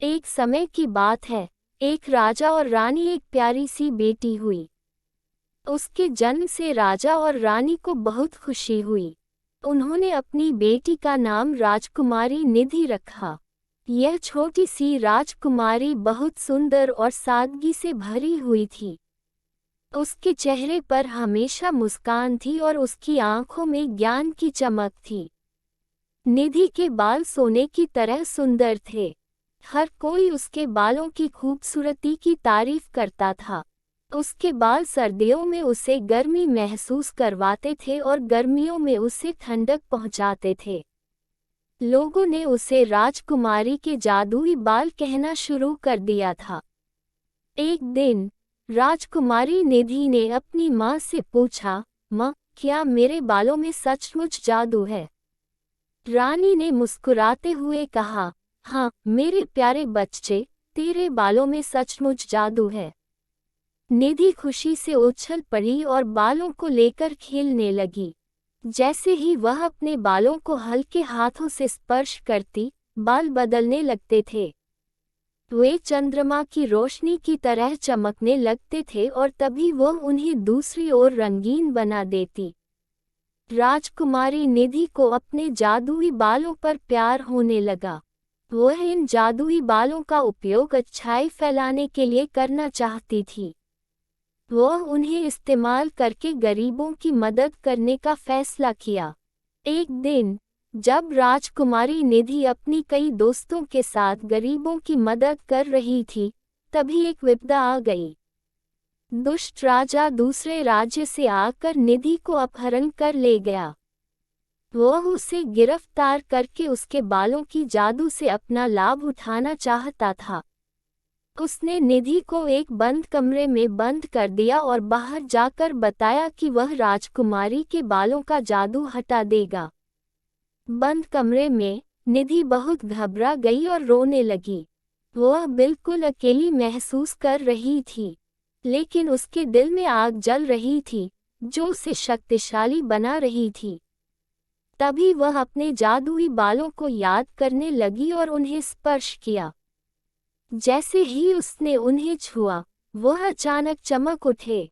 एक समय की बात है, एक राजा और रानी एक प्यारी सी बेटी हुई। उसके जन्म से राजा और रानी को बहुत खुशी हुई। उन्होंने अपनी बेटी का नाम राजकुमारी निधि रखा। यह छोटी सी राजकुमारी बहुत सुंदर और सादगी से भरी हुई थी। उसके चेहरे पर हमेशा मुस्कान थी और उसकी आंखों में ज्ञान की चमक थी। निधि के बाल सोने की तरह सुंदर थे। हर कोई उसके बालों की खूबसूरती की तारीफ करता था। उसके बाल सर्दियों में उसे गर्मी महसूस करवाते थे और गर्मियों में उसे ठंडक पहुंचाते थे। लोगों ने उसे राजकुमारी के जादुई बाल कहना शुरू कर दिया था। एक दिन राजकुमारी निधि ने अपनी माँ से पूछा, माँ, क्या मेरे बालों में सचमुच जादू है? रानी ने मुस्कुराते हुए कहा, हाँ मेरे प्यारे बच्चे, तेरे बालों में सचमुच जादू है। निधि खुशी से उछल पड़ी और बालों को लेकर खेलने लगी। जैसे ही वह अपने बालों को हल्के हाथों से स्पर्श करती, बाल बदलने लगते थे। वे चंद्रमा की रोशनी की तरह चमकने लगते थे और तभी वह उन्हें दूसरी ओर रंगीन बना देती। राजकुमारी निधि को अपने जादुई बालों पर प्यार होने लगा। वह इन जादुई बालों का उपयोग अच्छाई फैलाने के लिए करना चाहती थी। वह उन्हें इस्तेमाल करके गरीबों की मदद करने का फैसला किया। एक दिन जब राजकुमारी निधि अपनी कई दोस्तों के साथ गरीबों की मदद कर रही थी, तभी एक विपदा आ गई। दुष्ट राजा दूसरे राज्य से आकर निधि को अपहरण कर ले गया। वह उसे गिरफ्तार करके उसके बालों की जादू से अपना लाभ उठाना चाहता था। उसने निधि को एक बंद कमरे में बंद कर दिया और बाहर जाकर बताया कि वह राजकुमारी के बालों का जादू हटा देगा। बंद कमरे में निधि बहुत घबरा गई और रोने लगी। वह बिल्कुल अकेली महसूस कर रही थी, लेकिन उसके दिल में आग जल रही थी, जो उसे शक्तिशाली बना रही थी। तभी वह अपने जादुई बालों को याद करने लगी और उन्हें स्पर्श किया। जैसे ही उसने उन्हें छुआ, वह अचानक चमक उठे।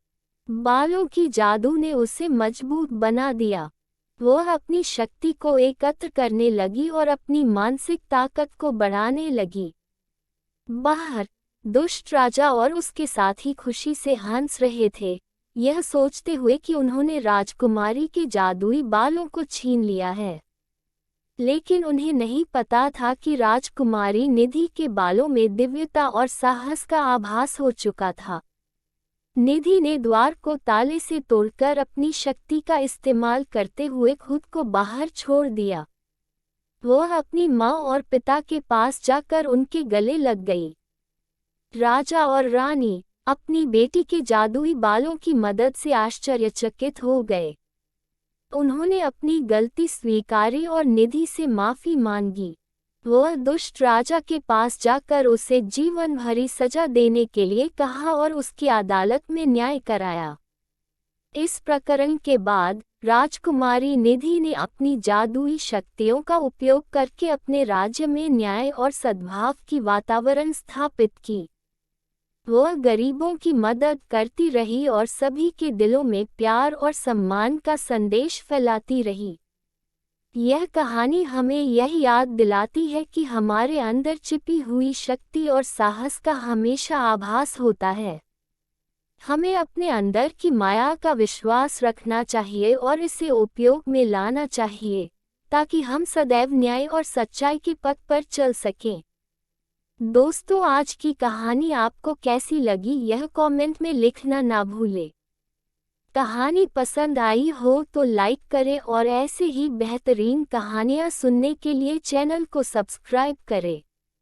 बालों की जादू ने उसे मजबूत बना दिया। वह अपनी शक्ति को एकत्र करने लगी और अपनी मानसिक ताकत को बढ़ाने लगी। बाहर दुष्ट राजा और उसके साथी खुशी से हंस रहे थे, यह सोचते हुए कि उन्होंने राजकुमारी के जादुई बालों को छीन लिया है। लेकिन उन्हें नहीं पता था कि राजकुमारी निधि के बालों में दिव्यता और साहस का आभास हो चुका था। निधि ने द्वार को ताले से तोड़कर अपनी शक्ति का इस्तेमाल करते हुए खुद को बाहर छोड़ दिया। वह अपनी माँ और पिता के पास जाकर उनके गले लग गई। राजा और रानी अपनी बेटी के जादुई बालों की मदद से आश्चर्यचकित हो गए। उन्होंने अपनी गलती स्वीकारी और निधि से माफी मांगी। वह दुष्ट राजा के पास जाकर उसे जीवन भरी सजा देने के लिए कहा और उसकी अदालत में न्याय कराया। इस प्रकरण के बाद राजकुमारी निधि ने अपनी जादुई शक्तियों का उपयोग करके अपने राज्य में न्याय और सद्भाव की वातावरण स्थापित की। वह गरीबों की मदद करती रही और सभी के दिलों में प्यार और सम्मान का संदेश फैलाती रही। यह कहानी हमें यह याद दिलाती है कि हमारे अंदर छिपी हुई शक्ति और साहस का हमेशा आभास होता है। हमें अपने अंदर की माया का विश्वास रखना चाहिए और इसे उपयोग में लाना चाहिए, ताकि हम सदैव न्याय और सच्चाई के पथ पर चल सकें। दोस्तों, आज की कहानी आपको कैसी लगी यह कमेंट में लिखना ना भूलें। कहानी पसंद आई हो तो लाइक करें और ऐसे ही बेहतरीन कहानियाँ सुनने के लिए चैनल को सब्सक्राइब करें।